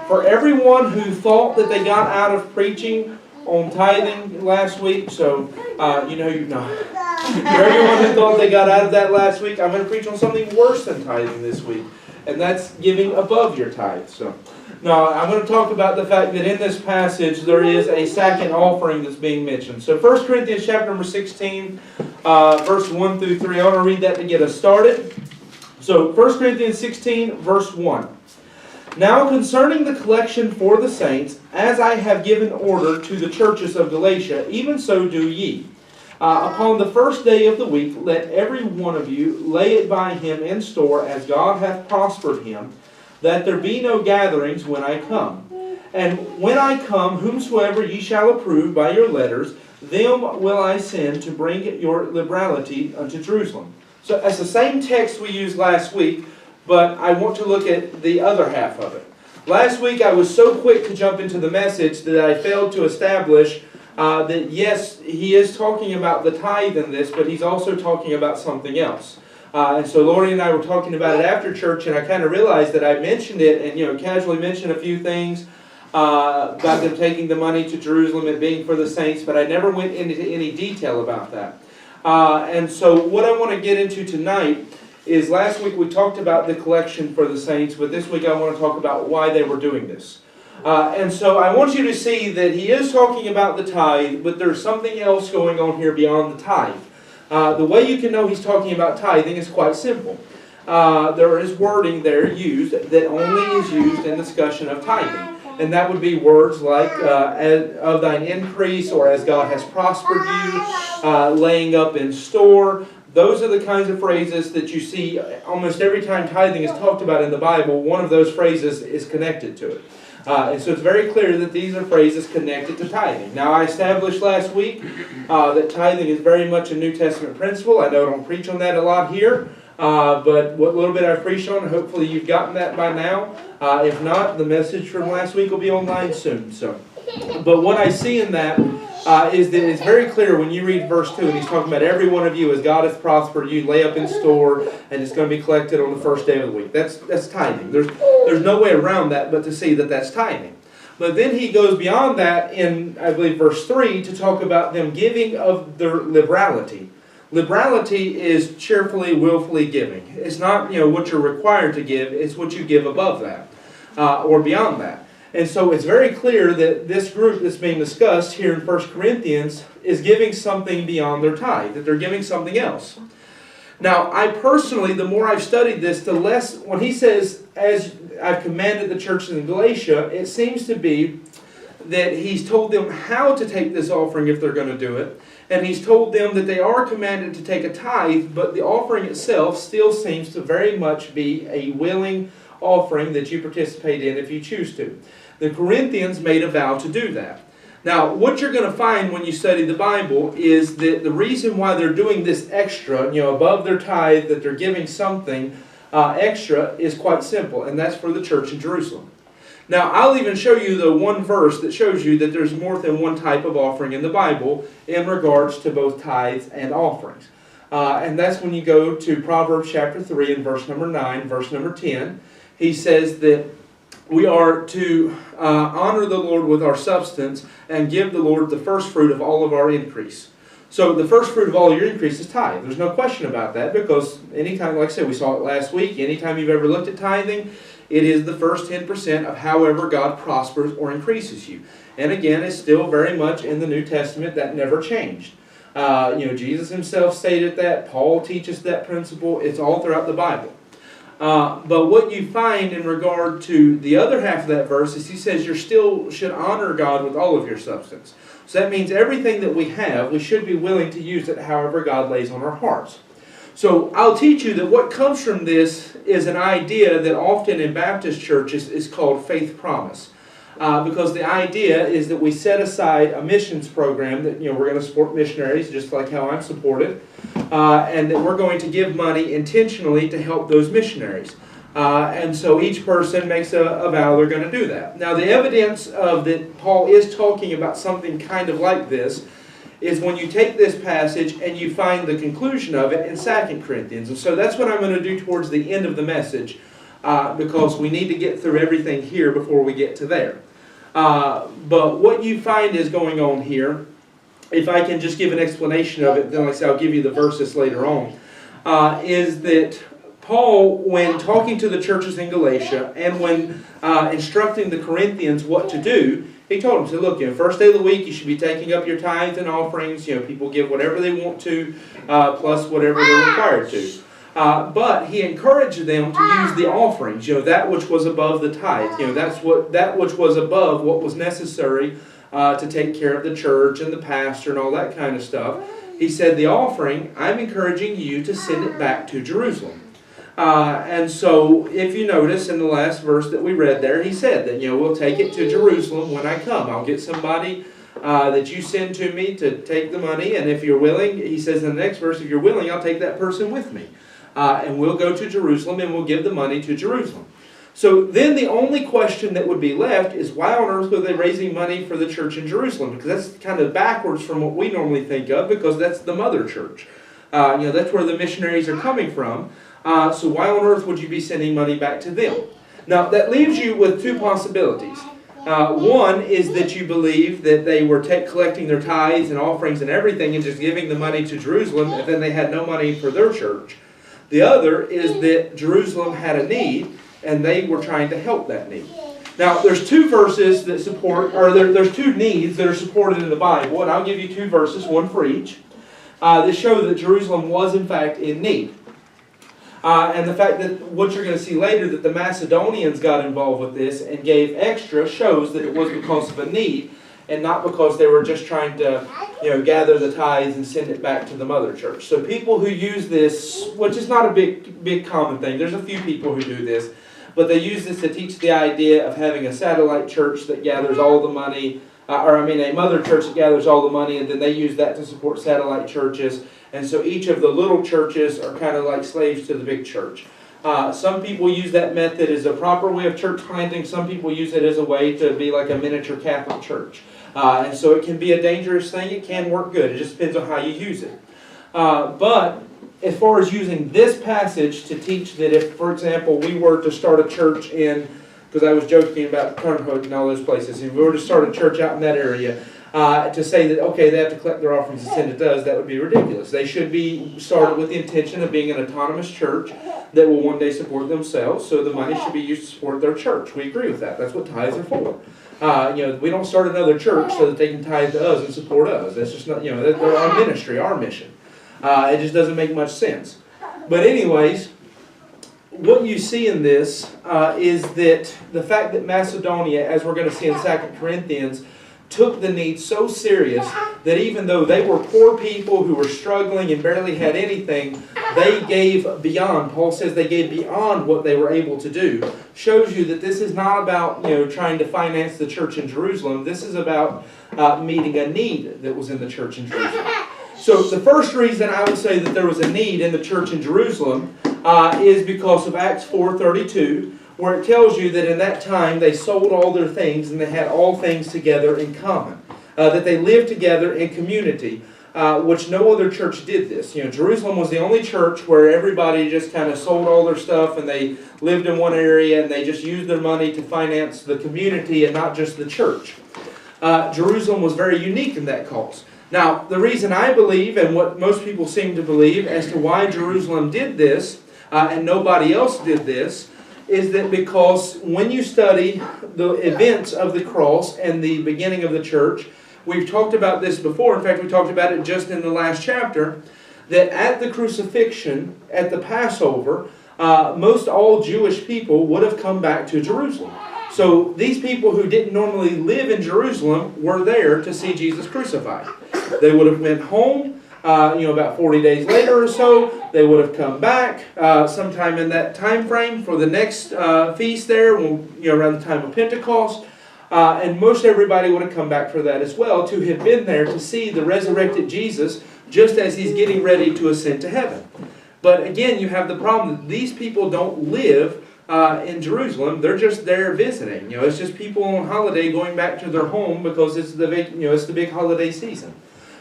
For everyone who thought that they got out of preaching on tithing last week, so for everyone who thought they got out of that last week, I'm going to preach on something worse than tithing this week, and that's giving above your tithe. So, now I'm going to talk about the fact that in this passage there is a second offering that's being mentioned. So 1 Corinthians chapter number 16, verse 1 through 3. I want to read that to get us started. So 1 Corinthians 16, verse 1. Now concerning the collection for the saints, as I have given order to the churches of Galatia, even so do ye. Upon the first day of the week, let every one of you lay it by him in store, as God hath prospered him, that there be no gatherings when I come. And when I come, whomsoever ye shall approve by your letters, them will I send to bring your liberality unto Jerusalem. So that's the same text we used last week, but I want to look at the other half of it. Last week I was so quick to jump into the message that I failed to establish that yes, he is talking about the tithe in this, but he's also talking about something else. And so Lori and I were talking about it after church, and I kind of realized that I mentioned it and casually mentioned a few things about them taking the money to Jerusalem and being for the saints, but I never went into any detail about that. And so what I want to get into tonight is last week we talked about the collection for the saints, but this week I want to talk about why they were doing this. And so I want you to see that he is talking about the tithe, but there's something else going on here beyond the tithe. The way you can know he's talking about tithing is quite simple. There is wording there used that only is used in discussion of tithing. And that would be words like of thine increase, or as God has prospered you, laying up in store. Those are the kinds of phrases that you see almost every time tithing is talked about in the Bible. One of those phrases is connected to it. And so it's very clear that these are phrases connected to tithing. Now, I established last week that tithing is very much a New Testament principle. I know I don't preach on that a lot here, but what little bit I've preached on, hopefully you've gotten that by now. If not, the message from last week will be online soon. But what I see in that is that it's very clear when you read verse 2, and he's talking about every one of you, as God hath prospered you, lay up in store, and it's going to be collected on the first day of the week. That's tithing. There's no way around that but to see that that's tithing. But then he goes beyond that in, I believe, verse 3 to talk about them giving of their liberality. Liberality is cheerfully, willfully giving. It's not what you're required to give, it's what you give above that or beyond that. And so it's very clear that this group that's being discussed here in 1 Corinthians is giving something beyond their tithe, that they're giving something else. Now, I personally, the more I've studied this, the less, when he says, as I've commanded the churches in Galatia, it seems to be that he's told them how to take this offering if they're going to do it. And he's told them that they are commanded to take a tithe, but the offering itself still seems to very much be a willing offering that you participate in if you choose to. The Corinthians made a vow to do that. Now, what you're going to find when you study the Bible is that the reason why they're doing this extra, above their tithe, that they're giving something extra, is quite simple, and that's for the church in Jerusalem. Now, I'll even show you the one verse that shows you that there's more than one type of offering in the Bible in regards to both tithes and offerings. And that's when you go to Proverbs chapter 3 and verse number 9, verse number 10. He says that we are to honor the Lord with our substance and give the Lord the first fruit of all of our increase. So the first fruit of all your increase is tithe. There's no question about that, because anytime, like I said, we saw it last week, anytime you've ever looked at tithing, it is the first 10% of however God prospers or increases you. And again, it's still very much in the New Testament. That never changed. Jesus himself stated that. Paul teaches that principle. It's all throughout the Bible. But what you find in regard to the other half of that verse is he says you still should honor God with all of your substance. So that means everything that we have, we should be willing to use it however God lays on our hearts. So I'll teach you that what comes from this is an idea that often in Baptist churches is called faith promise. Because the idea is that we set aside a missions program that we're going to support missionaries just like how I'm supported, and that we're going to give money intentionally to help those missionaries. And so each person makes a vow they're going to do that. Now the evidence of that Paul is talking about something kind of like this is when you take this passage and you find the conclusion of it in 2 Corinthians. And so that's what I'm going to do towards the end of the message. because we need to get through everything here before we get to there. But what you find is going on here, if I can just give an explanation of it, then like I say, I'll give you the verses later on, is that Paul, when talking to the churches in Galatia and when instructing the Corinthians what to do, he told them, look, first day of the week you should be taking up your tithes and offerings. People give whatever they want to, plus whatever they're required to. But he encouraged them to use the offerings, that which was above the tithe. That which was above what was necessary to take care of the church and the pastor and all that kind of stuff. He said, the offering, I'm encouraging you to send it back to Jerusalem. And so, if you notice in the last verse that we read there, he said that, we'll take it to Jerusalem when I come. I'll get somebody that you send to me to take the money, and if you're willing, he says in the next verse, if you're willing, I'll take that person with me. And we'll go to Jerusalem and we'll give the money to Jerusalem. So then the only question that would be left is, why on earth were they raising money for the church in Jerusalem? Because that's kind of backwards from what we normally think of, because that's the mother church. That's where the missionaries are coming from. So why on earth would you be sending money back to them? Now, that leaves you with two possibilities. One is that you believe that they were collecting their tithes and offerings and everything and just giving the money to Jerusalem, and then they had no money for their church. The other is that Jerusalem had a need, and they were trying to help that need. Now, there's two verses that support, or there's two needs that are supported in the Bible, and I'll give you two verses, one for each, that show that Jerusalem was in fact in need. And the fact that what you're going to see later, that the Macedonians got involved with this and gave extra, shows that it was because of a need and not because they were just trying to gather the tithes and send it back to the mother church. So people who use this, which is not a big common thing, there's a few people who do this, but they use this to teach the idea of having a satellite church that gathers all the money, a mother church that gathers all the money, and then they use that to support satellite churches. And so each of the little churches are kind of like slaves to the big church. Some people use that method as a proper way of church planting. Some people use it as a way to be like a miniature Catholic church. And so it can be a dangerous thing. It can work good. It just depends on how you use it. But as far as using this passage to teach that if, for example, we were to start a church in, because I was joking about Kernhoek and all those places, if we were to start a church out in that area, to say that, okay, they have to collect their offerings and send it to us, that would be ridiculous. They should be started with the intention of being an autonomous church that will one day support themselves, so the money should be used to support their church. We agree with that. That's what tithes are for. We don't start another church so that they can tithe to us and support us. That's just not, that's our ministry, our mission. It just doesn't make much sense. But anyways, what you see in this is that the fact that Macedonia, as we're going to see in 2 Corinthians, took the need so serious that even though they were poor people who were struggling and barely had anything, they gave beyond. Paul says they gave beyond what they were able to do. Shows you that this is not about trying to finance the church in Jerusalem. This is about meeting a need that was in the church in Jerusalem. So the first reason I would say that there was a need in the church in Jerusalem is because of Acts 4:32, where it tells you that in that time they sold all their things and they had all things together in common. That they lived together in community, which no other church did this. Jerusalem was the only church where everybody just kind of sold all their stuff and they lived in one area and they just used their money to finance the community and not just the church. Jerusalem was very unique in that cause. Now, the reason I believe, and what most people seem to believe, as to why Jerusalem did this and nobody else did this, is that because when you study the events of the cross and the beginning of the church, we've talked about this before. In fact, we talked about it just in the last chapter, that at the crucifixion, at the Passover, most all Jewish people would have come back to Jerusalem. So these people who didn't normally live in Jerusalem were there to see Jesus crucified. They would have went home, about 40 days later or so. They would have come back sometime in that time frame for the next feast there, around the time of Pentecost. And most everybody would have come back for that as well, to have been there to see the resurrected Jesus just as he's getting ready to ascend to heaven. But again, you have the problem that these people don't live in Jerusalem. They're just there visiting. It's just people on holiday going back to their home because it's the big holiday season.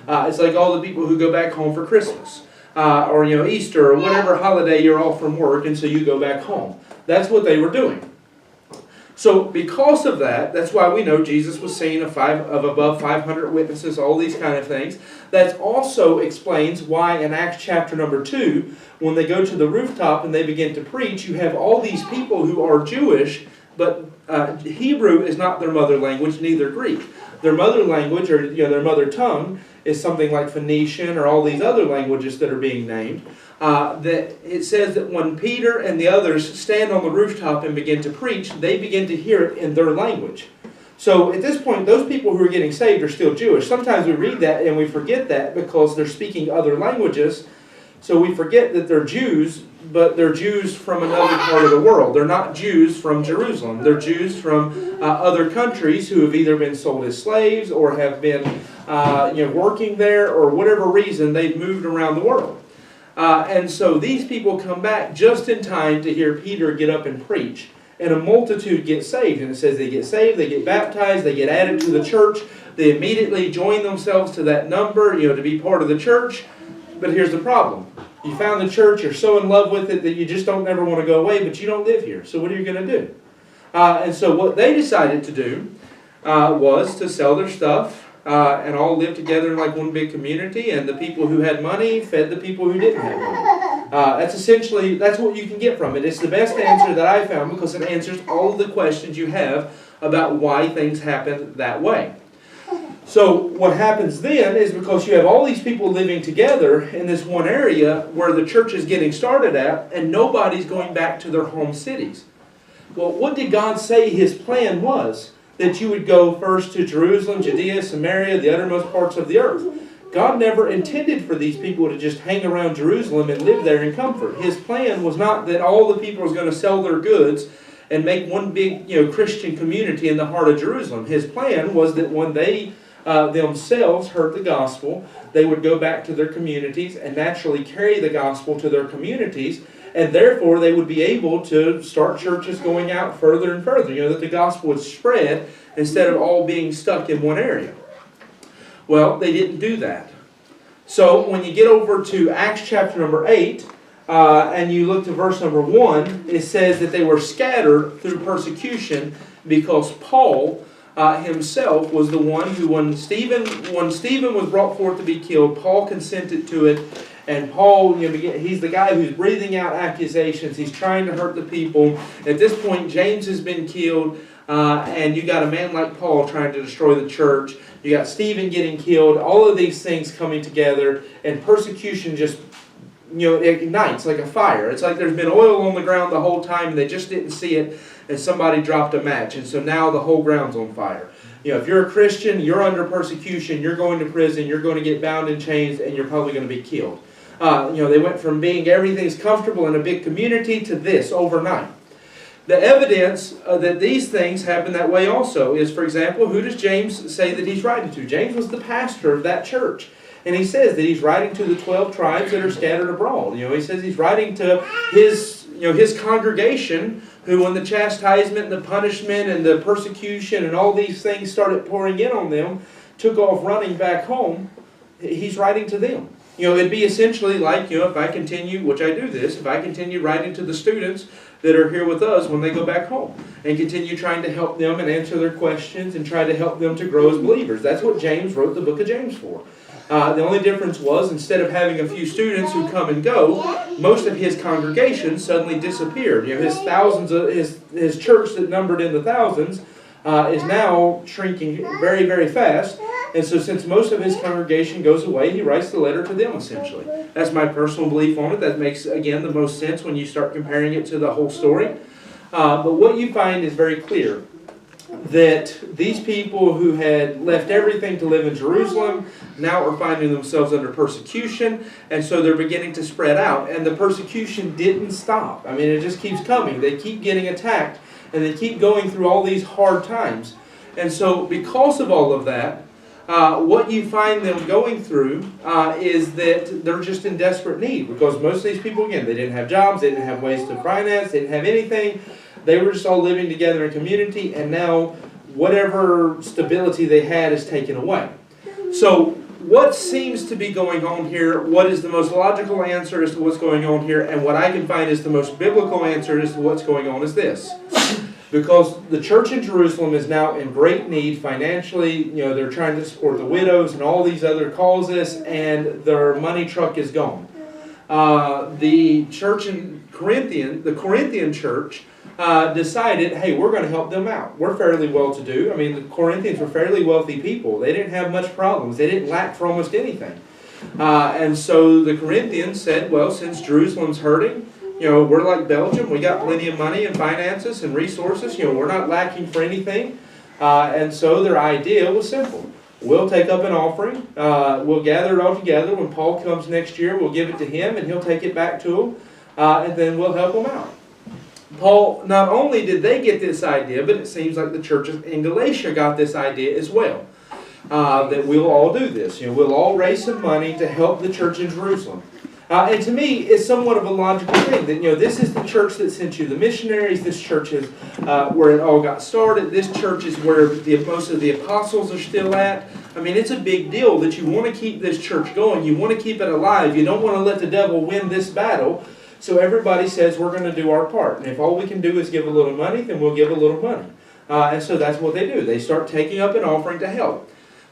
It's like all the people who go back home for Christmas or Easter or whatever holiday you're off from work, and so you go back home. That's what they were doing. So because of that, that's why we know Jesus was seen of above 500 witnesses, all these kind of things. That also explains why in Acts chapter number 2, when they go to the rooftop and they begin to preach, you have all these people who are Jewish, but Hebrew is not their mother language, neither Greek. Their mother language, or their mother tongue, is something like Phoenician or all these other languages that are being named. That it says that when Peter and the others stand on the rooftop and begin to preach, they begin to hear it in their language. So at this point, those people who are getting saved are still Jewish. Sometimes we read that and we forget that because they're speaking other languages. So we forget that they're Jews, but they're Jews from another part of the world. They're not Jews from Jerusalem. They're Jews from other countries who have either been sold as slaves or have been working there, or whatever reason they've moved around the world. And so these people come back just in time to hear Peter get up and preach. And a multitude get saved. And it says they get saved, they get baptized, they get added to the church. They immediately join themselves to that number, to be part of the church. But here's the problem. You found the church, you're so in love with it that you just don't ever want to go away, but you don't live here. So what are you going to do? And so what they decided to do was to sell their stuff and all live together in like one big community, and the people who had money fed the people who didn't have money. That's what you can get from it. It's the best answer that I found because it answers all of the questions you have about why things happen that way. So what happens then is because you have all these people living together in this one area where the church is getting started at, and nobody's going back to their home cities. Well, what did God say His plan was? That you would go first to Jerusalem, Judea, Samaria, the uttermost parts of the earth. God never intended for these people to just hang around Jerusalem and live there in comfort. His plan was not that all the people was going to sell their goods and make one big Christian community in the heart of Jerusalem. His plan was that when they themselves heard the gospel, they would go back to their communities and naturally carry the gospel to their communities, and therefore they would be able to start churches going out further and further, that the gospel would spread instead of all being stuck in one area. Well, they didn't do that. So when you get over to Acts chapter number 8, and you look to verse number 1, it says that they were scattered through persecution because Paul himself was the one who, when Stephen was brought forth to be killed, Paul consented to it. And Paul, he's the guy who's breathing out accusations. He's trying to hurt the people. At this point, James has been killed, and you got a man like Paul trying to destroy the church. You got Stephen getting killed. All of these things coming together, and persecution just it ignites like a fire. It's like there's been oil on the ground the whole time, and they just didn't see it, and somebody dropped a match, and so now the whole ground's on fire. If you're a Christian, you're under persecution, you're going to prison, you're going to get bound in chains, and you're probably going to be killed. They went from being everything's comfortable in a big community to this overnight. The evidence that these things happen that way also is, for example, who does James say that he's writing to? James was the pastor of that church. And he says that he's writing to the 12 tribes that are scattered abroad. He says he's writing to his congregation, who when the chastisement and the punishment and the persecution and all these things started pouring in on them, took off running back home. He's writing to them. It'd be essentially like, if I continue, which I do this, if I continue writing to the students that are here with us when they go back home and continue trying to help them and answer their questions and try to help them to grow as believers. That's what James wrote the book of James for. The only difference was, instead of having a few students who come and go, most of his congregation suddenly disappeared. His church that numbered in the thousands is now shrinking very, very fast. And so since most of his congregation goes away, he writes the letter to them, essentially. That's my personal belief on it. That makes, again, the most sense when you start comparing it to the whole story. But what you find is very clear, that these people who had left everything to live in Jerusalem now are finding themselves under persecution, and so they're beginning to spread out. And the persecution didn't stop. It just keeps coming. They keep getting attacked, and they keep going through all these hard times. And so because of all of that, what you find them going through is that they're just in desperate need, because most of these people, again, they didn't have jobs, they didn't have ways to finance, they didn't have anything. They were just all living together in community, and now whatever stability they had is taken away. So what seems to be going on here, what is the most logical answer as to what's going on here, and what I can find is the most biblical answer as to what's going on is this. Because the church in Jerusalem is now in great need financially. They're trying to support the widows and all these other causes, and their money truck is gone. The church in the Corinthian church, decided, hey, we're going to help them out. We're fairly well-to-do. I mean, the Corinthians were fairly wealthy people. They didn't have much problems. They didn't lack for almost anything. And so the Corinthians said, well, since Jerusalem's hurting, we're like Belgium. We got plenty of money and finances and resources. We're not lacking for anything. And so their idea was simple. We'll take up an offering. We'll gather it all together. When Paul comes next year, we'll give it to him, and he'll take it back to them. And then we'll help them out. Paul, not only did they get this idea, but it seems like the churches in Galatia got this idea as well. That we'll all do this. We'll all raise some money to help the church in Jerusalem. And to me, it's somewhat of a logical thing that, this is the church that sent you the missionaries. This church is where it all got started. This church is where most of the apostles are still at. I mean, it's a big deal that you want to keep this church going. You want to keep it alive. You don't want to let the devil win this battle. So everybody says we're going to do our part. And if all we can do is give a little money, then we'll give a little money. And so that's what they do. They start taking up an offering to help.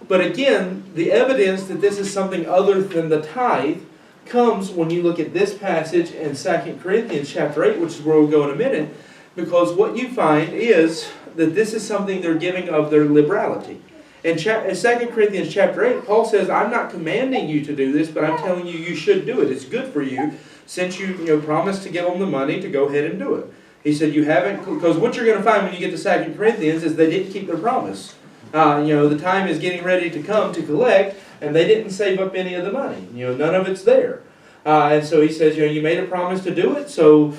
But again, the evidence that this is something other than the tithe comes when you look at this passage in 2 Corinthians chapter 8, which is where we'll go in a minute. Because what you find is that this is something they're giving of their liberality. In 2 Corinthians chapter 8, Paul says, I'm not commanding you to do this, but I'm telling you you should do it. It's good for you. Since you promised to give them the money, to go ahead and do it. He said you haven't, because what you're going to find when you get to 2 Corinthians is they didn't keep their promise. The time is getting ready to come to collect, and they didn't save up any of the money. None of it's there. And so he says, you made a promise to do it, so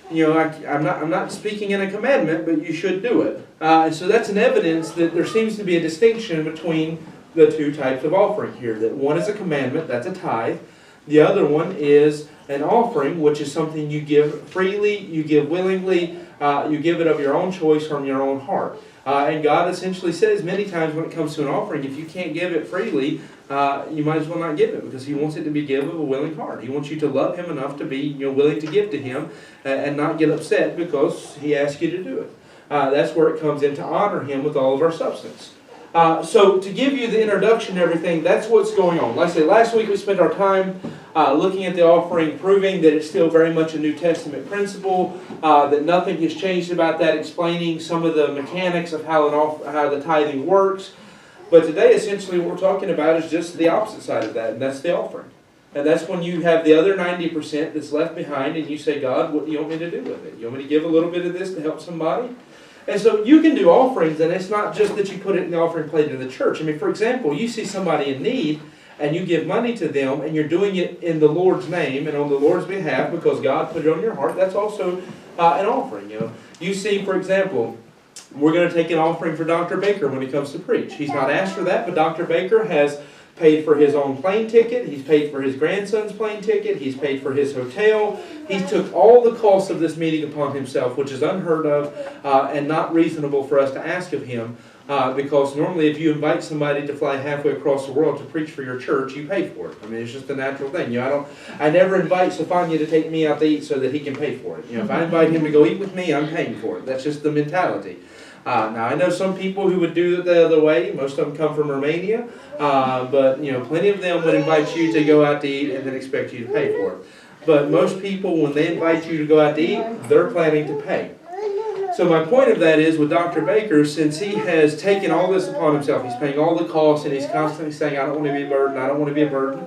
I'm not speaking in a commandment, but you should do it. And so that's an evidence that there seems to be a distinction between the two types of offering here. That one is a commandment, that's a tithe. The other one is an offering, which is something you give freely, you give willingly, you give it of your own choice from your own heart. And God essentially says many times when it comes to an offering, if you can't give it freely, you might as well not give it, because He wants it to be given of a willing heart. He wants you to love Him enough to be willing to give to Him and not get upset because He asked you to do it. That's where it comes in to honor Him with all of our substance. So to give you the introduction and everything, that's what's going on. Like I said, last week we spent our time looking at the offering, proving that it's still very much a New Testament principle, that nothing has changed about that, explaining some of the mechanics of how the tithing works. But today, essentially, what we're talking about is just the opposite side of that, and that's the offering. And that's when you have the other 90% that's left behind, and you say, God, what do you want me to do with it? You want me to give a little bit of this to help somebody? And so you can do offerings, and it's not just that you put it in the offering plate in the church. I mean, for example, you see somebody in need, and you give money to them, and you're doing it in the Lord's name and on the Lord's behalf because God put it on your heart. That's also an offering. You see, for example, we're going to take an offering for Dr. Baker when he comes to preach. He's not asked for that, but Dr. Baker has paid for his own plane ticket. He's paid for his grandson's plane ticket. He's paid for his hotel. He took all the costs of this meeting upon himself, which is unheard of and not reasonable for us to ask of him. Because normally if you invite somebody to fly halfway across the world to preach for your church, you pay for it. I mean, it's just a natural thing. I never invite Stefania to take me out to eat so that he can pay for it. If I invite him to go eat with me, I'm paying for it. That's just the mentality. Now, I know some people who would do it the other way. Most of them come from Romania. But, plenty of them would invite you to go out to eat and then expect you to pay for it. But most people, when they invite you to go out to eat, they're planning to pay. So my point of that is with Dr. Baker, since he has taken all this upon himself, he's paying all the costs, and he's constantly saying, I don't want to be a burden, I don't want to be a burden.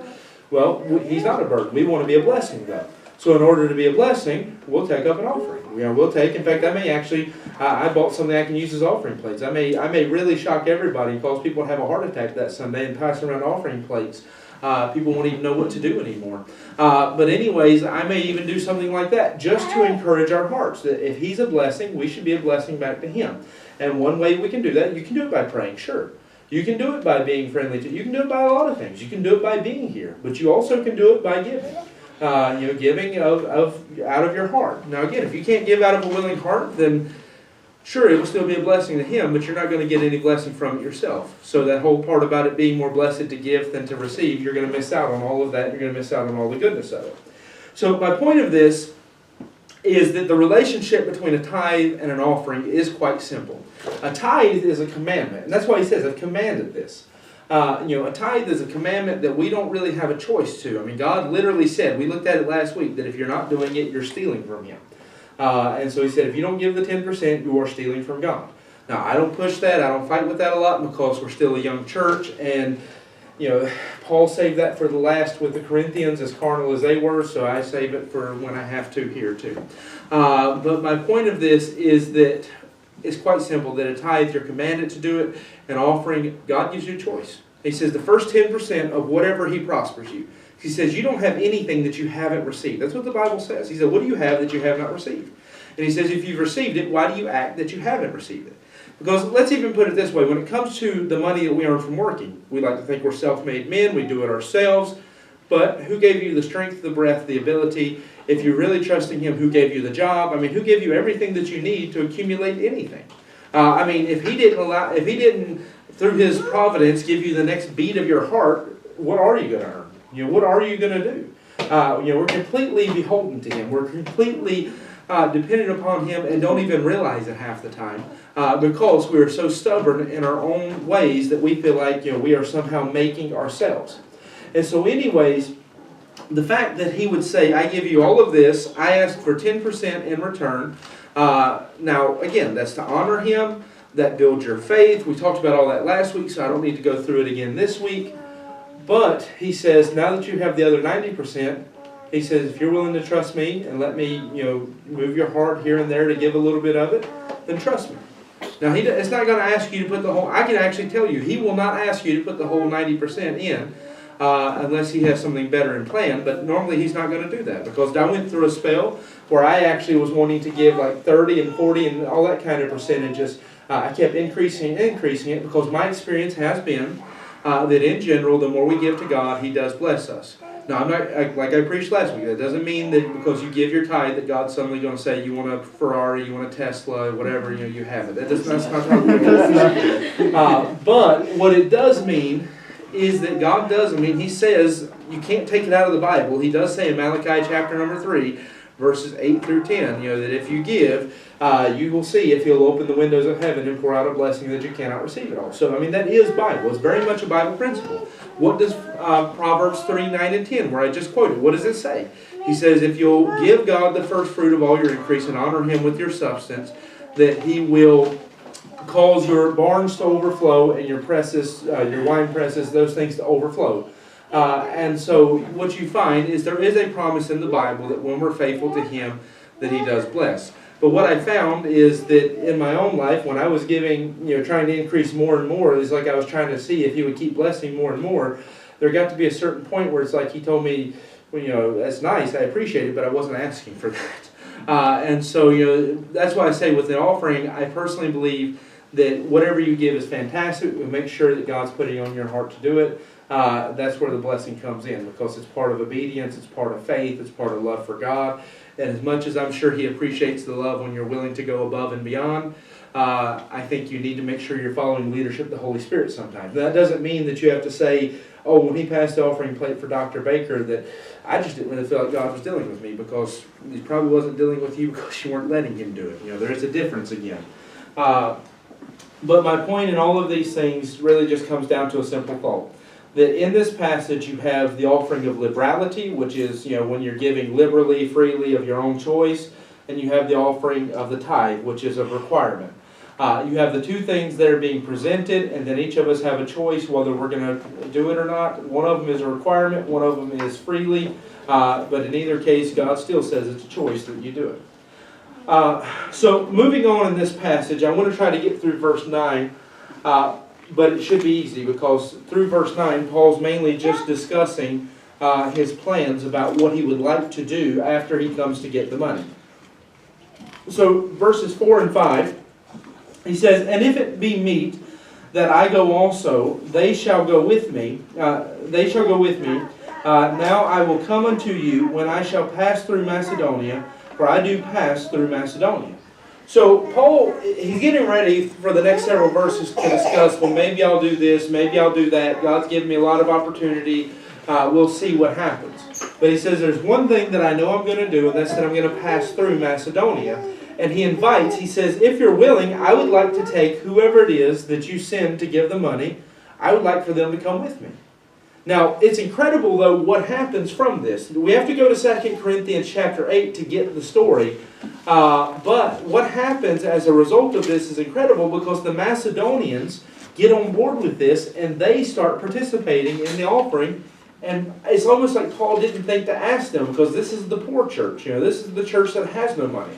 Well, he's not a burden. We want to be a blessing, though. So in order to be a blessing, we'll take up an offering. In fact, I may actually, I bought something I can use as offering plates. I may really shock everybody and cause people to have a heart attack that Sunday and pass around offering plates. People won't even know what to do anymore. But anyways, I may even do something like that just to encourage our hearts. That if He's a blessing, we should be a blessing back to Him. And one way we can do that, you can do it by praying, sure. You can do it by being friendly. You can do it by a lot of things. You can do it by being here. But you also can do it by giving. Giving out of your heart. Now again, if you can't give out of a willing heart, then sure, it will still be a blessing to him, but you're not going to get any blessing from it yourself. So that whole part about it being more blessed to give than to receive, you're going to miss out on all of that. You're going to miss out on all the goodness of it. So my point of this is that the relationship between a tithe and an offering is quite simple. A tithe is a commandment, and that's why he says, I've commanded this. A tithe is a commandment that we don't really have a choice to. I mean, God literally said, we looked at it last week, that if you're not doing it, you're stealing from him. And so he said, if you don't give the 10%, you are stealing from God. Now, I don't push that. I don't fight with that a lot because we're still a young church. And, Paul saved that for the last with the Corinthians, as carnal as they were. So I save it for when I have to here too. But my point of this is that it's quite simple, that a tithe, you're commanded to do it. An offering, God gives you a choice. He says the first 10% of whatever he prospers you. He says you don't have anything that you haven't received. That's what the Bible says. He said, what do you have that you have not received? And he says, if you've received it, why do you act that you haven't received it? Because let's even put it this way. When it comes to the money that we earn from working, we like to think we're self-made men. We do it ourselves. But who gave you the strength, the breath, the ability? If you're really trusting him, who gave you the job? I mean, who gave you everything that you need to accumulate anything? If he didn't, through his providence, give you the next beat of your heart, what are you going to earn? What are you going to do? We're completely beholden to him. We're completely dependent upon him and don't even realize it half the time because we're so stubborn in our own ways that we feel like we are somehow making ourselves. And so anyways, the fact that he would say, I give you all of this, I ask for 10% in return. Now, again, that's to honor him. That builds your faith. We talked about all that last week, so I don't need to go through it again this week. But he says, now that you have the other 90%, he says, if you're willing to trust me and let me, move your heart here and there to give a little bit of it, then trust me. Now, it's not going to ask you to put the whole, I can actually tell you, he will not ask you to put the whole 90% in unless he has something better in plan. But normally he's not going to do that because I went through a spell where I actually was wanting to give like 30 and 40 and all that kind of percentages. I kept increasing it because my experience has been that in general, the more we give to God, he does bless us. Now, like I preached last week, that doesn't mean that because you give your tithe that God's suddenly going to say you want a Ferrari, you want a Tesla, whatever, you have it. That's not how it works. But what it does mean is that God does, he says, you can't take it out of the Bible. He does say in Malachi chapter number 3, verses 8 through 10, that if you give, you will see if he'll open the windows of heaven and pour out a blessing that you cannot receive at all. So, that is Bible. It's very much a Bible principle. What does Proverbs 3, 9, and 10, where I just quoted, what does it say? He says, if you'll give God the first fruit of all your increase and honor him with your substance, that he will cause your barns to overflow and your presses, your wine presses, those things to overflow. And so what you find is there is a promise in the Bible that when we're faithful to him, that he does bless. But what I found is that in my own life, when I was giving, trying to increase more and more, it's like I was trying to see if he would keep blessing more and more. There got to be a certain point where it's like he told me, that's nice, I appreciate it, but I wasn't asking for that. And so, that's why I say with an offering, I personally believe that whatever you give is fantastic. We make sure that God's putting on your heart to do it. That's where the blessing comes in because it's part of obedience, it's part of faith, it's part of love for God. And as much as I'm sure he appreciates the love when you're willing to go above and beyond, I think you need to make sure you're following the leadership of the Holy Spirit sometimes. That doesn't mean that you have to say, when he passed the offering plate for Dr. Baker, that I just didn't really feel like God was dealing with me because he probably wasn't dealing with you because you weren't letting him do it. There is a difference again. But my point in all of these things really just comes down to a simple thought. That in this passage you have the offering of liberality, which is, when you're giving liberally, freely of your own choice, and you have the offering of the tithe, which is a requirement. You have the two things that are being presented, and then each of us have a choice whether we're going to do it or not. One of them is a requirement, one of them is freely, but in either case, God still says it's a choice that you do it. So moving on in this passage, I want to try to get through verse 9. But it should be easy because through verse 9, Paul's mainly just discussing his plans about what he would like to do after he comes to get the money. So verses 4 and 5, he says, and if it be meet that I go also, they shall go with me. Now I will come unto you when I shall pass through Macedonia, for I do pass through Macedonia. So Paul, he's getting ready for the next several verses to discuss, well, maybe I'll do this, maybe I'll do that. God's given me a lot of opportunity. We'll see what happens. But he says there's one thing that I know I'm going to do, and that's that I'm going to pass through Macedonia. And he invites, he says, if you're willing, I would like to take whoever it is that you send to give the money, I would like for them to come with me. Now, it's incredible, though, what happens from this. We have to go to 2 Corinthians chapter 8 to get the story. But what happens as a result of this is incredible because the Macedonians get on board with this and they start participating in the offering. And it's almost like Paul didn't think to ask them because this is the poor church. This is the church that has no money.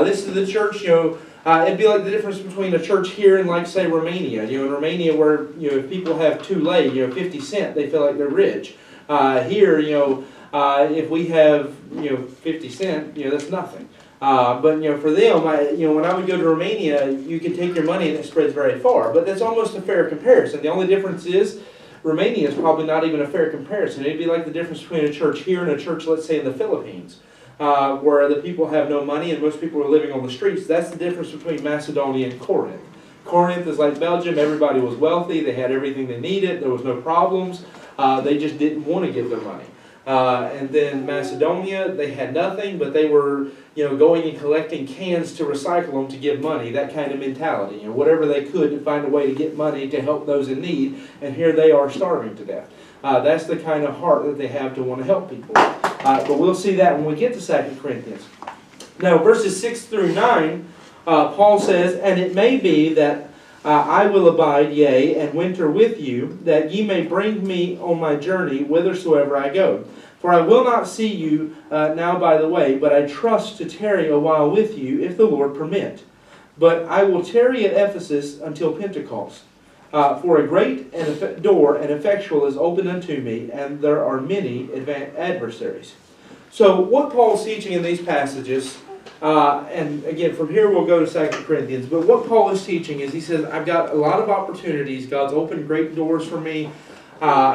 This is the church, it'd be like the difference between a church here and, like, say, Romania. In Romania, where if people have two lei, 50 cents, they feel like they're rich. Here, if we have 50 cents, that's nothing. But for them, when I would go to Romania, you can take your money and it spreads very far. But that's almost a fair comparison. The only difference is Romania is probably not even a fair comparison. It'd be like the difference between a church here and a church, let's say, in the Philippines. Where the people have no money and most people are living on the streets. That's the difference between Macedonia and Corinth. Corinth is like Belgium. Everybody was wealthy. They had everything they needed. There was no problems. They just didn't want to give their money. And then Macedonia, they had nothing, but they were going and collecting cans to recycle them to give money, that kind of mentality. Whatever they could to find a way to get money to help those in need. And here they are starving to death. That's the kind of heart that they have to want to help people. But we'll see that when we get to 2 Corinthians. Now, verses 6 through 9, Paul says, and it may be that I will abide, yea, and winter with you, that ye may bring me on my journey whithersoever I go. For I will not see you now by the way, but I trust to tarry a while with you, if the Lord permit. But I will tarry at Ephesus until Pentecost. For a great door and effectual is opened unto me, and there are many adversaries. So what Paul's teaching in these passages, and again, from here we'll go to 2 Corinthians, but what Paul is teaching is he says, I've got a lot of opportunities. God's opened great doors for me.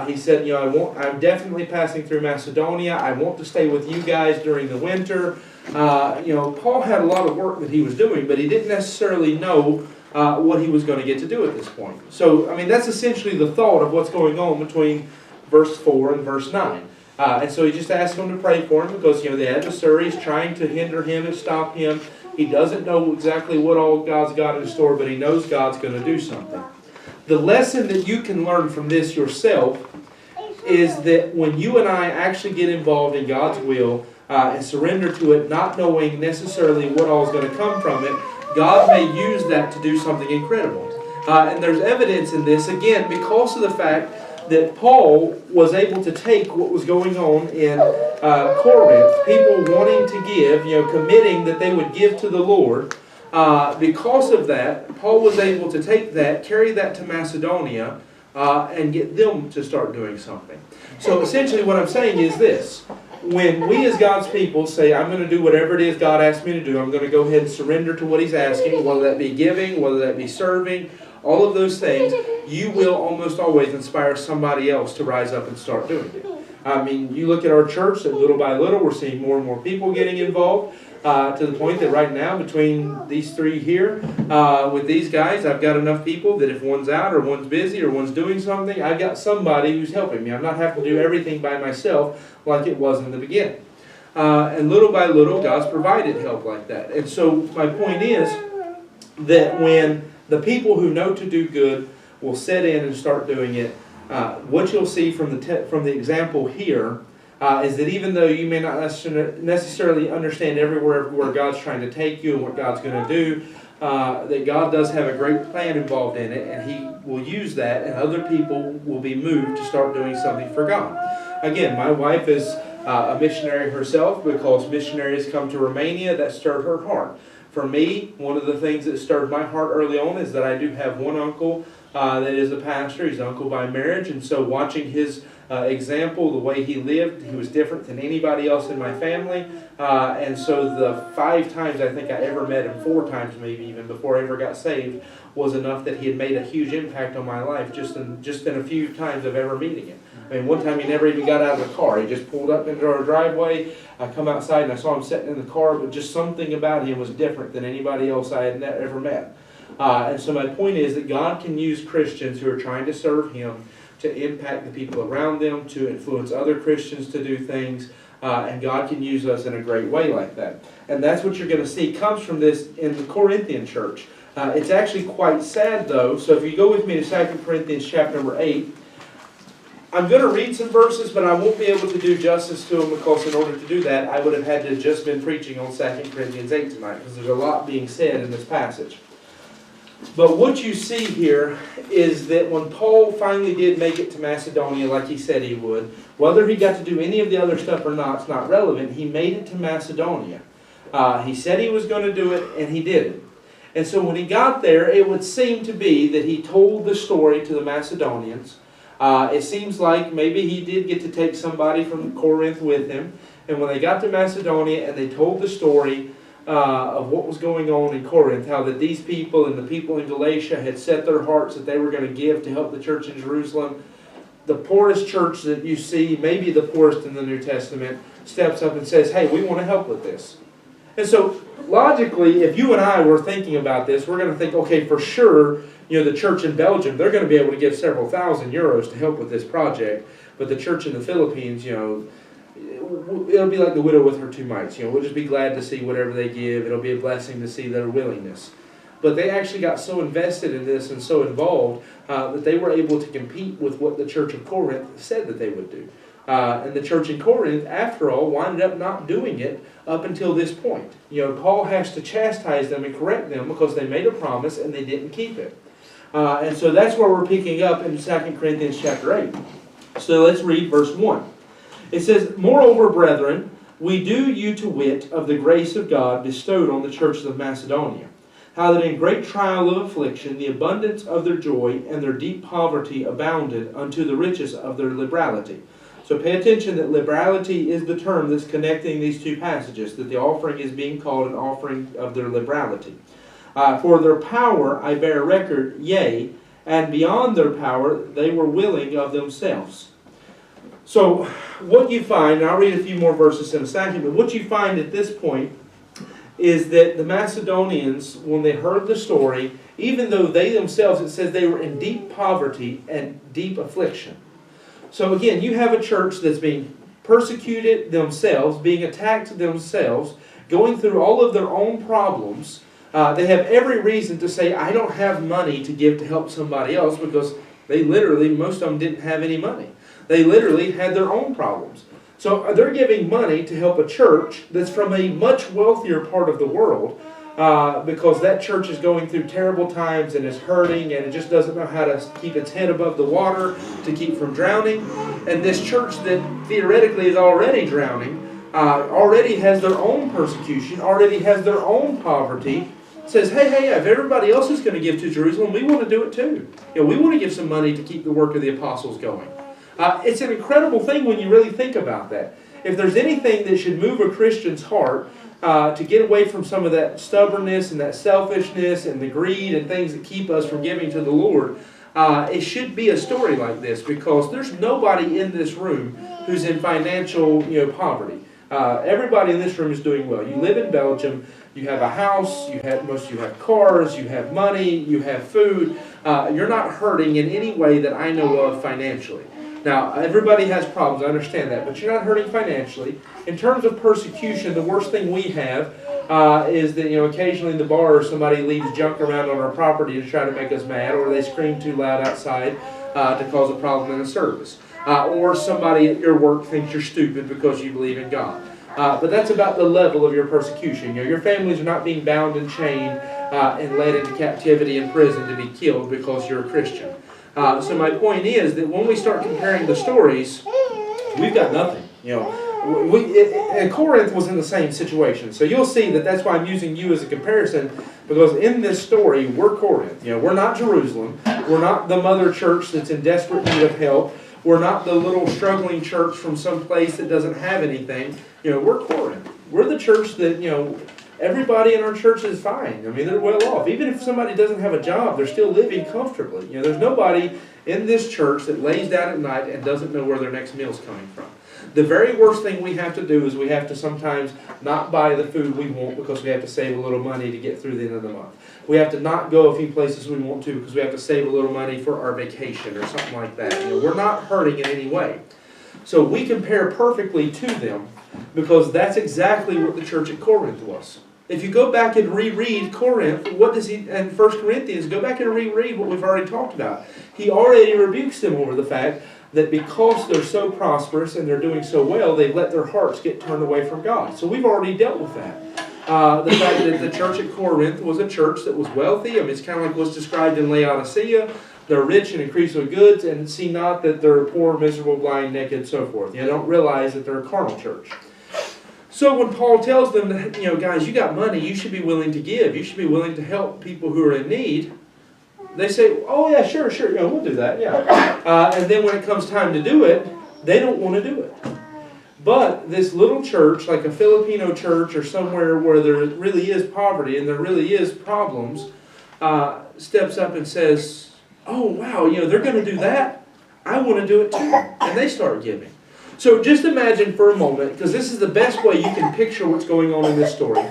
He said, I'm definitely passing through Macedonia. I want to stay with you guys during the winter. Paul had a lot of work that he was doing, but he didn't necessarily know what he was going to get to do at this point. So, that's essentially the thought of what's going on between verse 4 and verse 9. And so he just asked them to pray for him because, the adversary is trying to hinder him and stop him. He doesn't know exactly what all God's got in store, but he knows God's going to do something. The lesson that you can learn from this yourself is that when you and I actually get involved in God's will and surrender to it, not knowing necessarily what all is going to come from it, God may use that to do something incredible. And there's evidence in this, again, because of the fact that Paul was able to take what was going on in Corinth, people wanting to give, committing that they would give to the Lord. Because of that, Paul was able to take that, carry that to Macedonia, and get them to start doing something. So essentially what I'm saying is this. When we as God's people say, I'm going to do whatever it is God asked me to do, I'm going to go ahead and surrender to what He's asking, whether that be giving, whether that be serving, all of those things, you will almost always inspire somebody else to rise up and start doing it. You look at our church, that little by little we're seeing more and more people getting involved, to the point that right now between these three here, with these guys, I've got enough people that if one's out or one's busy or one's doing something, I've got somebody who's helping me. I'm not having to do everything by myself like it was in the beginning. And little by little, God's provided help like that. And so my point is that when the people who know to do good will set in and start doing it, what you'll see from the example here is that even though you may not necessarily understand everywhere where God's trying to take you and what God's going to do, that God does have a great plan involved in it, and He will use that, and other people will be moved to start doing something for God. Again, my wife is a missionary herself because missionaries come to Romania. That stirred her heart. For me, one of the things that stirred my heart early on is that I do have one uncle that is a pastor. He's an uncle by marriage, and so watching his example, the way he lived, he was different than anybody else in my family. And so the 5 times I think I ever met him, 4 times maybe even before I ever got saved, was enough that he had made a huge impact on my life just in a few times of ever meeting him. I mean, one time he never even got out of the car. He just pulled up into our driveway. I come outside and I saw him sitting in the car, but just something about him was different than anybody else I had ever met. And so my point is that God can use Christians who are trying to serve Him to impact the people around them, to influence other Christians to do things, and God can use us in a great way like that. And that's what you're going to see comes from this in the Corinthian church. It's actually quite sad though, so if you go with me to 2 Corinthians chapter number 8, I'm going to read some verses, but I won't be able to do justice to them because in order to do that, I would have had to just been preaching on 2 Corinthians 8 tonight because there's a lot being said in this passage. But what you see here is that when Paul finally did make it to Macedonia like he said he would, whether he got to do any of the other stuff or not, it's not relevant. He made it to Macedonia. He said he was going to do it, and he did it. And so when he got there, it would seem to be that he told the story to the Macedonians. It seems like maybe he did get to take somebody from Corinth with him. And when they got to Macedonia and they told the story of what was going on in Corinth, how that these people and the people in Galatia had set their hearts that they were going to give to help the church in Jerusalem, the poorest church that you see, maybe the poorest in the New Testament, steps up and says, hey, we want to help with this. And so, logically, if you and I were thinking about this, we're going to think, okay, for sure, the church in Belgium, they're going to be able to give several thousand euros to help with this project. But the church in the Philippines, it'll be like the widow with her 2 mites. We'll just be glad to see whatever they give. It'll be a blessing to see their willingness. But they actually got so invested in this and so involved that they were able to compete with what the church of Corinth said that they would do. And the church in Corinth, after all, winded up not doing it up until this point. Paul has to chastise them and correct them because they made a promise and they didn't keep it. And so that's where we're picking up in 2 Corinthians chapter 8. So let's read verse 1. It says, Moreover, brethren, we do you to wit of the grace of God bestowed on the churches of Macedonia, how that in great trial of affliction the abundance of their joy and their deep poverty abounded unto the riches of their liberality. So pay attention that liberality is the term that's connecting these 2 passages, that the offering is being called an offering of their liberality. For their power I bear record, yea, and beyond their power they were willing of themselves. So what you find, and I'll read a few more verses in a second, but what you find at this point is that the Macedonians, when they heard the story, even though they themselves, it says they were in deep poverty and deep affliction. So again, you have a church that's being persecuted themselves, being attacked themselves, going through all of their own problems. They have every reason to say, I don't have money to give to help somebody else, because they literally, most of them didn't have any money. They literally had their own problems. So they're giving money to help a church that's from a much wealthier part of the world, because that church is going through terrible times and is hurting and it just doesn't know how to keep its head above the water to keep from drowning. And this church that theoretically is already drowning, already has their own persecution, already has their own poverty, says, hey, if everybody else is going to give to Jerusalem, we want to do it too. We want to give some money to keep the work of the apostles going. It's an incredible thing when you really think about that. If there's anything that should move a Christian's heart to get away from some of that stubbornness and that selfishness and the greed and things that keep us from giving to the Lord, it should be a story like this, because there's nobody in this room who's in financial poverty. Everybody in this room is doing well. You live in Belgium. You have a house, most of you have cars, you have money, you have food. You're not hurting in any way that I know of financially. Now, everybody has problems, I understand that, but you're not hurting financially. In terms of persecution, the worst thing we have is that occasionally in the bar somebody leaves junk around on our property to try to make us mad, or they scream too loud outside to cause a problem in the service. Or somebody at your work thinks you're stupid because you believe in God. But that's about the level of your persecution. Your families are not being bound and chained and led into captivity and prison to be killed because you're a Christian. So my point is that when we start comparing the stories, we've got nothing. And Corinth was in the same situation. So you'll see that that's why I'm using you as a comparison, because in this story, we're Corinth. We're not Jerusalem. We're not the mother church that's in desperate need of help. We're not the little struggling church from some place that doesn't have anything. We're Corinth. We're the church that, everybody in our church is fine. I mean, they're well off. Even if somebody doesn't have a job, they're still living comfortably. There's nobody in this church that lays down at night and doesn't know where their next meal's coming from. The very worst thing we have to do is we have to sometimes not buy the food we want because we have to save a little money to get through the end of the month. We have to not go a few places we want to because we have to save a little money for our vacation or something like that. We're not hurting in any way. So we compare perfectly to them because that's exactly what the church at Corinth was. If you go back and reread Corinth, what does he, and 1 Corinthians, go back and reread what we've already talked about. He already rebukes them over the fact that because they're so prosperous and they're doing so well, they've let their hearts get turned away from God. So we've already dealt with that. The fact that the church at Corinth was a church that was wealthy. I mean, it's kind of like what's described in Laodicea. They're rich and increase with goods, and see not that they're poor, miserable, blind, naked, and so forth. Don't realize that they're a carnal church. So when Paul tells them that, guys, you got money, you should be willing to give. You should be willing to help people who are in need. They say, oh yeah, sure, we'll do that, yeah. And then when it comes time to do it, they don't want to do it. But this little church, like a Filipino church or somewhere where there really is poverty and there really is problems, steps up and says, oh wow, they're going to do that? I want to do it too. And they start giving. So just imagine for a moment, because this is the best way you can picture what's going on in this story.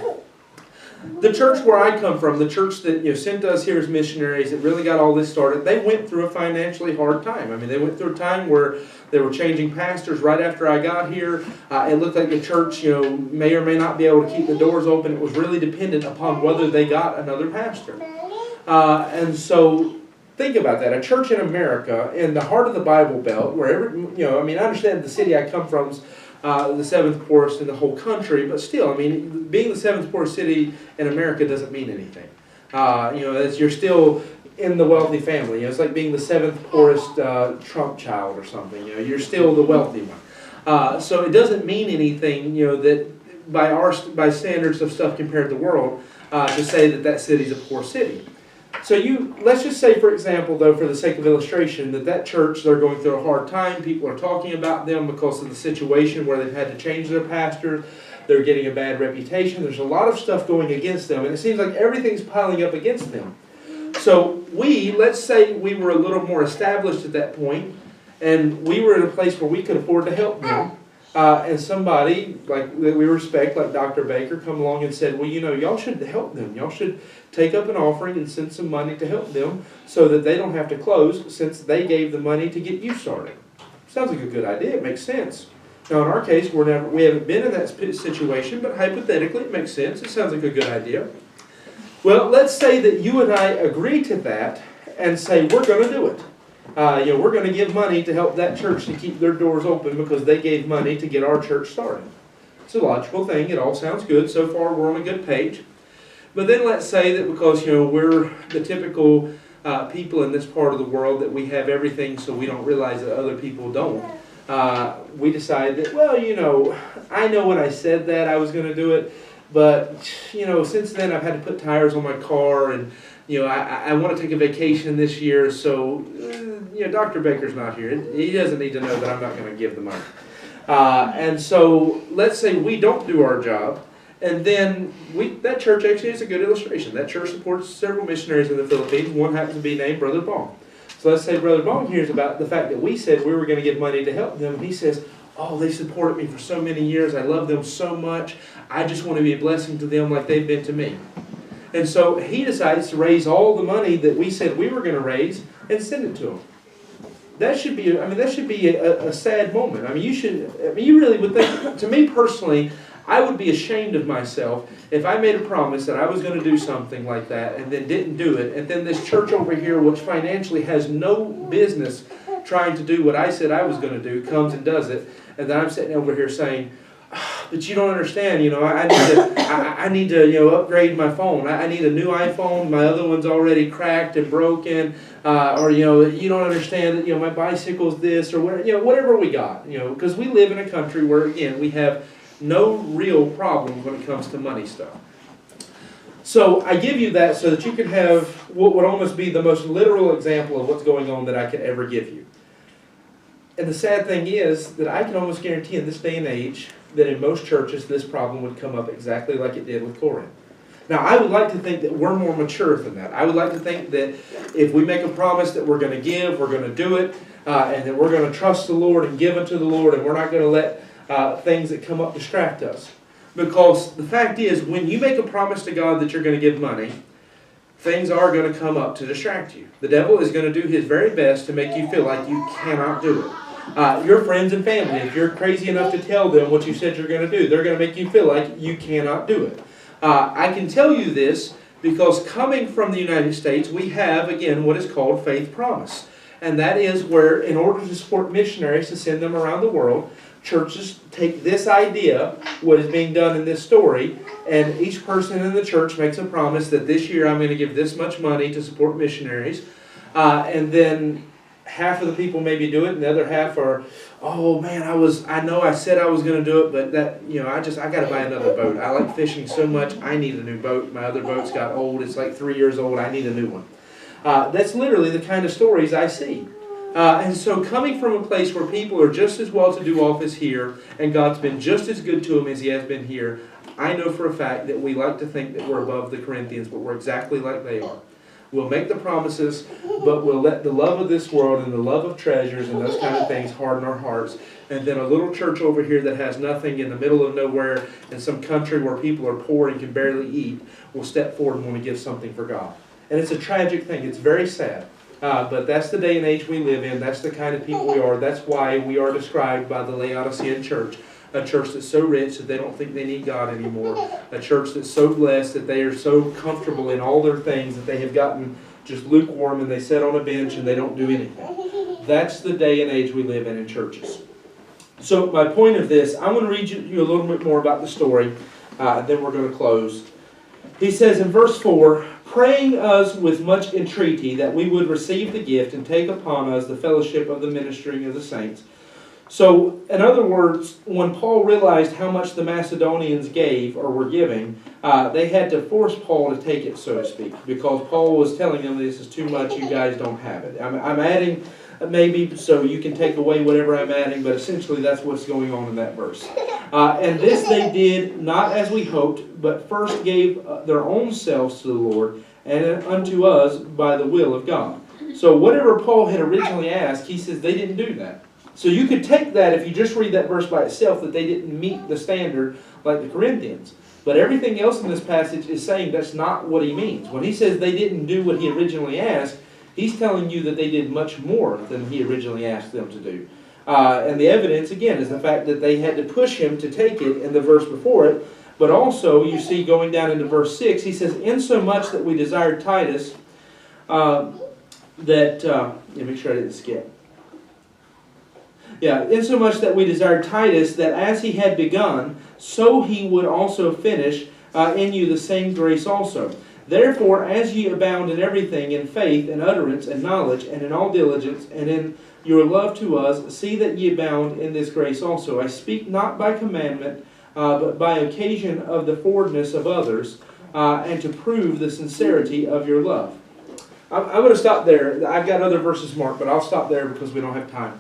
The church where I come from, the church that sent us here as missionaries, that really got all this started, they went through a financially hard time. I mean, they went through a time where they were changing pastors right after I got here. It looked like the church, may or may not be able to keep the doors open. It was really dependent upon whether they got another pastor. And so think about that. A church in America, in the heart of the Bible Belt, wherever, I understand the city I come from is the seventh poorest in the whole country, but still, being the seventh poorest city in America doesn't mean anything. You're still in the wealthy family. It's like being the seventh poorest Trump child or something. You're still the wealthy one. So it doesn't mean anything, that by standards of stuff compared to the world, to say that city's a poor city. So let's just say, for example, though, for the sake of illustration, that church, they're going through a hard time. People are talking about them because of the situation where they've had to change their pastor. They're getting a bad reputation. There's a lot of stuff going against them, and it seems like everything's piling up against them. So let's say we were a little more established at that point, and we were in a place where we could afford to help them. And somebody that we respect, like Dr. Baker, come along and said, well, y'all should help them. Y'all should take up an offering and send some money to help them so that they don't have to close, since they gave the money to get you started. Sounds like a good idea. It makes sense. Now, in our case, we haven't been in that situation, but hypothetically, it makes sense. It sounds like a good idea. Well, let's say that you and I agree to that and say, we're going to do it. We're going to give money to help that church to keep their doors open because they gave money to get our church started. It's a logical thing. It all sounds good. So far, we're on a good page. But then let's say that because, we're the typical people in this part of the world, that we have everything so we don't realize that other people don't. We decide that, well, I know when I said that I was going to do it, but, since then I've had to put tires on my car, and, I want to take a vacation this year, so, Dr. Baker's not here. He doesn't need to know that I'm not going to give the money. And so let's say we don't do our job, and then that church actually is a good illustration. That church supports several missionaries in the Philippines. One happens to be named Brother Bong. So let's say Brother Bong hears about the fact that we said we were going to give money to help them, and he says, oh, they supported me for so many years. I love them so much. I just want to be a blessing to them like they've been to me. And so he decides to raise all the money that we said we were going to raise and send it to them. That should be a sad moment. You really would think, to me personally, I would be ashamed of myself if I made a promise that I was going to do something like that and then didn't do it, and then this church over here, which financially has no business trying to do what I said I was going to do, comes and does it, and then I'm sitting over here saying, but you don't understand, I need to upgrade my phone. I need a new iPhone. My other one's already cracked and broken. Or you don't understand that my bicycle's this, or whatever we got. Because we live in a country where, again, we have no real problem when it comes to money stuff. So I give you that so that you can have what would almost be the most literal example of what's going on that I could ever give you. And the sad thing is that I can almost guarantee in this day and age that in most churches this problem would come up exactly like it did with Corinth. Now, I would like to think that we're more mature than that. I would like to think that if we make a promise that we're going to give, we're going to do it, and that we're going to trust the Lord and give unto the Lord, and we're not going to let things that come up distract us. Because the fact is, when you make a promise to God that you're going to give money, things are going to come up to distract you. The devil is going to do his very best to make you feel like you cannot do it. Your friends and family, if you're crazy enough to tell them what you said you're going to do, they're going to make you feel like you cannot do it. I can tell you this because coming from the United States, we have, again, what is called faith promise. And that is where, in order to support missionaries to send them around the world, churches take this idea, what is being done in this story, and each person in the church makes a promise that this year I'm going to give this much money to support missionaries. And then half of the people maybe do it, and the other half are, oh man, I know I said I was going to do it, but that, I got to buy another boat. I like fishing so much, I need a new boat. My other boat's got old, it's like 3 years old, I need a new one. That's literally the kind of stories I see. And so coming from a place where people are just as well-to-do off as here, and God's been just as good to them as He has been here, I know for a fact that we like to think that we're above the Corinthians, but we're exactly like they are. We'll make the promises, but we'll let the love of this world and the love of treasures and those kind of things harden our hearts. And then a little church over here that has nothing in the middle of nowhere in some country where people are poor and can barely eat will step forward and want to give something for God. And it's a tragic thing. It's very sad. But that's the day and age we live in. That's the kind of people we are. That's why we are described by the Laodicean church. A church that's so rich that they don't think they need God anymore. A church that's so blessed that they are so comfortable in all their things that they have gotten just lukewarm and they sit on a bench and they don't do anything. That's the day and age we live in churches. So my point of this, I'm going to read you a little bit more about the story, then we're going to close. He says in verse 4, praying us with much entreaty that we would receive the gift and take upon us the fellowship of the ministering of the saints. So, in other words, when Paul realized how much the Macedonians gave or were giving, they had to force Paul to take it, so to speak, because Paul was telling them, this is too much, you guys don't have it. I'm adding maybe so you can take away whatever I'm adding, but essentially that's what's going on in that verse. And this they did not as we hoped, but first gave their own selves to the Lord and unto us by the will of God. So whatever Paul had originally asked, he says they didn't do that. So you could take that if you just read that verse by itself, that they didn't meet the standard like the Corinthians. But everything else in this passage is saying that's not what he means. When he says they didn't do what he originally asked, he's telling you that they did much more than he originally asked them to do. And the evidence, again, is the fact that they had to push him to take it in the verse before it. But also, you see, going down into verse 6, he says, insomuch that we desired Titus, let me make sure I didn't skip. Yeah, insomuch that we desired Titus, that as he had begun, so he would also finish in you the same grace also. Therefore, as ye abound in everything, in faith, and utterance, and knowledge, and in all diligence, and in your love to us, see that ye abound in this grace also. I speak not by commandment, but by occasion of the forwardness of others, and to prove the sincerity of your love. I'm going to stop there. I've got other verses marked, but I'll stop there because we don't have time.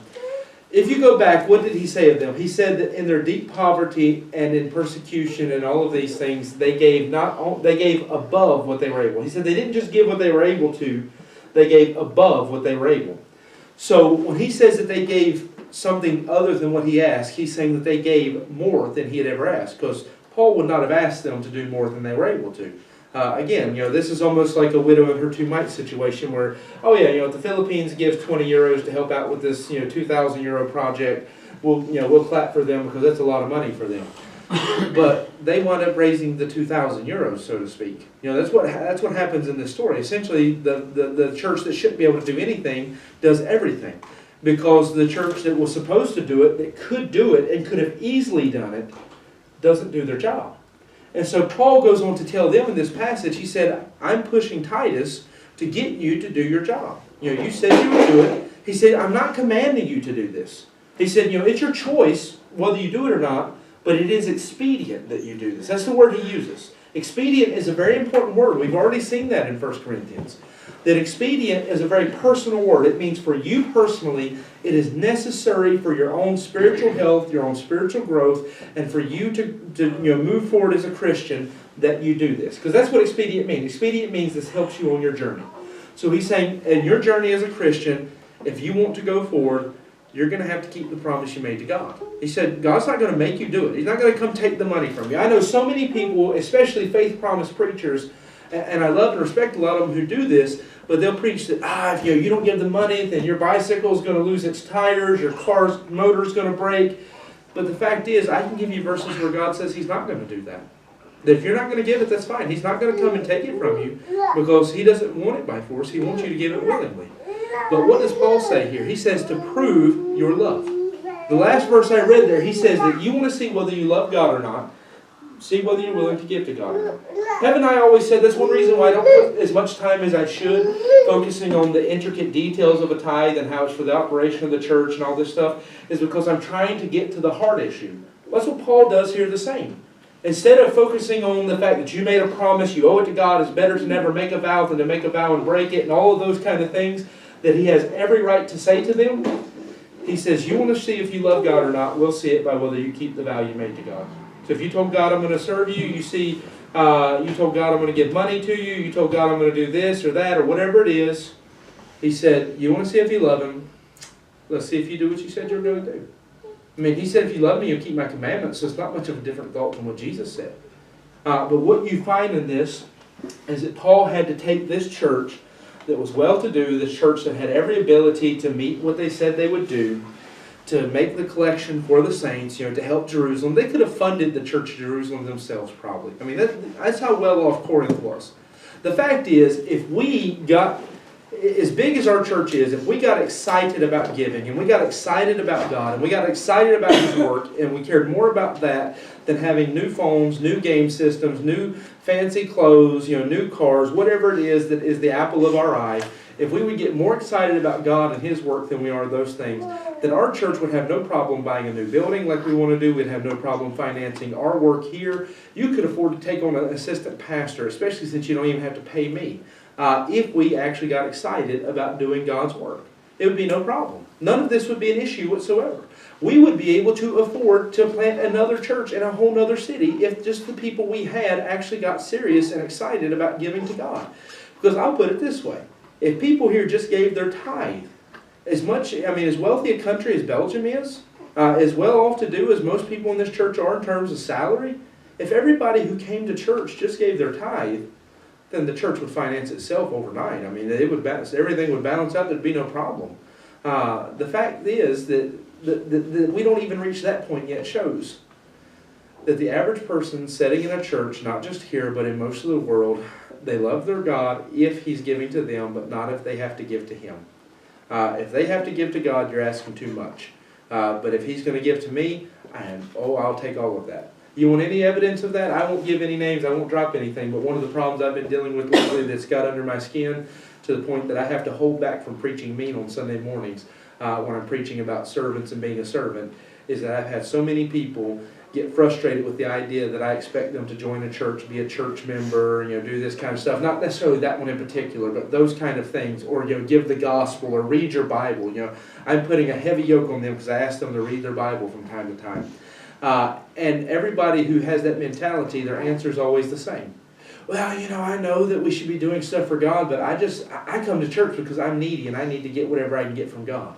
If you go back, what did he say of them? He said that in their deep poverty and in persecution and all of these things, they gave above what they were able. He said they didn't just give what they were able to, they gave above what they were able. So when he says that they gave something other than what he asked, he's saying that they gave more than he had ever asked, because Paul would not have asked them to do more than they were able to. Again, this is almost like a widow and her two mites situation where, if the Philippines gives 20 euros to help out with this, 2,000 euro project, we'll clap for them because that's a lot of money for them. But they wound up raising the 2,000 euros, so to speak. That's what happens in this story. Essentially, the church that shouldn't be able to do anything does everything, because the church that was supposed to do it, that could do it and could have easily done it, doesn't do their job. And so Paul goes on to tell them in this passage, he said, I'm pushing Titus to get you to do your job. You said you would do it. He said, I'm not commanding you to do this. He said, it's your choice whether you do it or not, but it is expedient that you do this. That's the word he uses. Expedient is a very important word. We've already seen that in 1 Corinthians. That expedient is a very personal word. It means for you personally, it is necessary for your own spiritual health, your own spiritual growth, and for you to move forward as a Christian, that you do this. Because that's what expedient means. Expedient means this helps you on your journey. So he's saying, in your journey as a Christian, if you want to go forward, you're going to have to keep the promise you made to God. He said, God's not going to make you do it. He's not going to come take the money from you. I know so many people, especially faith promise preachers, and I love and respect a lot of them who do this, but they'll preach that, if you don't give the money, then your bicycle is going to lose its tires, your car's motor is going to break. But the fact is, I can give you verses where God says He's not going to do that. That if you're not going to give it, that's fine. He's not going to come and take it from you because He doesn't want it by force. He wants you to give it willingly. But what does Paul say here? He says to prove your love. The last verse I read there, he says that you want to see whether you love God or not. See whether you're willing to give to God or not. Haven't I always said that's one reason why I don't put as much time as I should focusing on the intricate details of a tithe and how it's for the operation of the church and all this stuff, is because I'm trying to get to the heart issue. That's what Paul does here the same. Instead of focusing on the fact that you made a promise, you owe it to God, it's better to never make a vow than to make a vow and break it, and all of those kind of things that he has every right to say to them, he says, you want to see if you love God or not, we'll see it by whether you keep the vow you made to God. So if you told God I'm going to serve you, you told God I'm going to give money to you, you told God I'm going to do this or that or whatever it is, he said, you want to see if you love Him, let's see if you do what you said you're going to do. I mean, he said, if you love me, you'll keep my commandments, so it's not much of a different thought than what Jesus said. But what you find in this is that Paul had to take this church that was well-to-do, this church that had every ability to meet what they said they would do, to make the collection for the saints, to help Jerusalem. They could have funded the church of Jerusalem themselves, probably. I mean, that's how well off Corinth was. The fact is, if we got, as big as our church is, if we got excited about giving, and we got excited about God, and we got excited about His work, and we cared more about that than having new phones, new game systems, new fancy clothes, new cars, whatever it is that is the apple of our eye, if we would get more excited about God and His work than we are those things, then our church would have no problem buying a new building like we want to do. We'd have no problem financing our work here. You could afford to take on an assistant pastor, especially since you don't even have to pay me, if we actually got excited about doing God's work. It would be no problem. None of this would be an issue whatsoever. We would be able to afford to plant another church in a whole other city if just the people we had actually got serious and excited about giving to God. Because I'll put it this way. If people here just gave their tithe, as wealthy a country as Belgium is, as well off to do as most people in this church are in terms of salary, if everybody who came to church just gave their tithe, then the church would finance itself overnight. I mean, everything would balance out. There'd be no problem. The fact is that we don't even reach that point yet shows that the average person sitting in a church, not just here, but in most of the world, they love their God if He's giving to them, but not if they have to give to Him. If they have to give to God, you're asking too much. But if He's going to give to me, I'll take all of that. You want any evidence of that? I won't give any names. I won't drop anything. But one of the problems I've been dealing with lately that's got under my skin to the point that I have to hold back from preaching mean on Sunday mornings when I'm preaching about servants and being a servant is that I've had so many people get frustrated with the idea that I expect them to join a church, be a church member, do this kind of stuff. Not necessarily that one in particular, but those kind of things. Or, give the gospel or read your Bible. I'm putting a heavy yoke on them because I ask them to read their Bible from time to time. And everybody who has that mentality, their answer is always the same. Well, I know that we should be doing stuff for God, but I come to church because I'm needy and I need to get whatever I can get from God.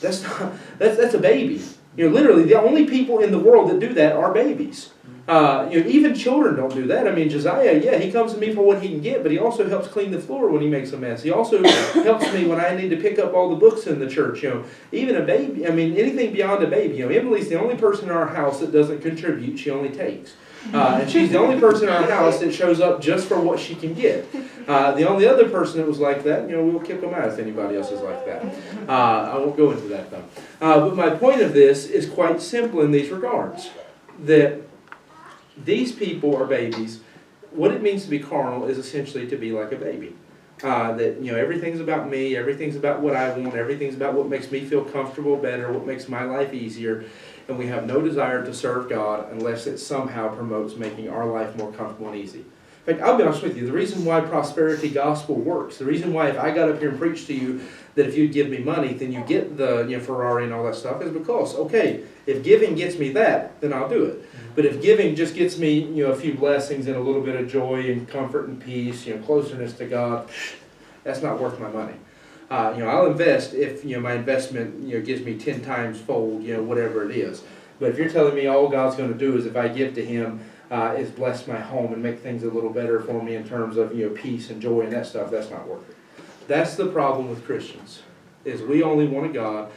That's a baby. Literally, the only people in the world that do that are babies. Even children don't do that. I mean, Josiah, he comes to me for what he can get, but he also helps clean the floor when he makes a mess. He also helps me when I need to pick up all the books in the church. Even a baby, anything beyond a baby. Emily's the only person in our house that doesn't contribute. She only takes. And she's the only person in our house that shows up just for what she can get. The only other person that was like that, we'll kick them out if anybody else is like that. I won't go into that, though. But my point of this is quite simple in these regards. That these people are babies. What it means to be carnal is essentially to be like a baby. that, everything's about me, everything's about what I want, everything's about what makes me feel comfortable better, what makes my life easier, and we have no desire to serve God unless it somehow promotes making our life more comfortable and easy. In fact, I'll be honest with you, the reason why prosperity gospel works, the reason why if I got up here and preached to you that if you'd give me money, then you get the Ferrari and all that stuff, is because, okay, if giving gets me that, then I'll do it. But if giving just gets me, a few blessings and a little bit of joy and comfort and peace, closeness to God, that's not worth my money. I'll invest if, my investment, gives me 10 times fold, whatever it is. But if you're telling me all God's going to do is if I give to Him, is bless my home and make things a little better for me in terms of, peace and joy and that stuff, that's not worth it. That's the problem with Christians, is we only want a God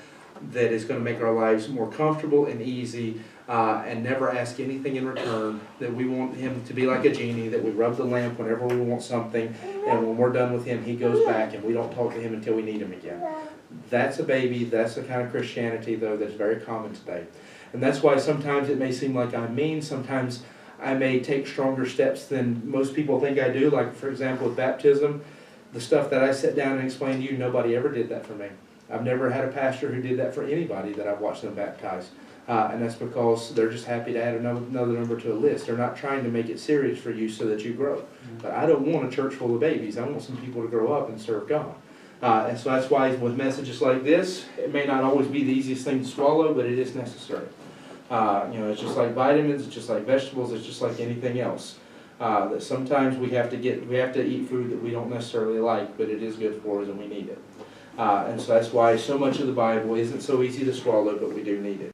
that is going to make our lives more comfortable and easy, and never ask anything in return, that we want Him to be like a genie, that we rub the lamp whenever we want something, and when we're done with Him, He goes back, and we don't talk to Him until we need Him again. That's a baby, that's the kind of Christianity, though, that's very common today. And that's why sometimes it may seem like I'm mean, sometimes I may take stronger steps than most people think I do, like, for example, with baptism. The stuff that I sit down and explain to you, nobody ever did that for me. I've never had a pastor who did that for anybody that I've watched them baptize. And that's because they're just happy to add another number to a list. They're not trying to make it serious for you so that you grow. But I don't want a church full of babies. I want some people to grow up and serve God. And so that's why with messages like this, it may not always be the easiest thing to swallow, but it is necessary. It's just like vitamins, it's just like vegetables, it's just like anything else. That sometimes we have to eat food that we don't necessarily like, but it is good for us and we need it. And so that's why so much of the Bible isn't so easy to swallow, but we do need it.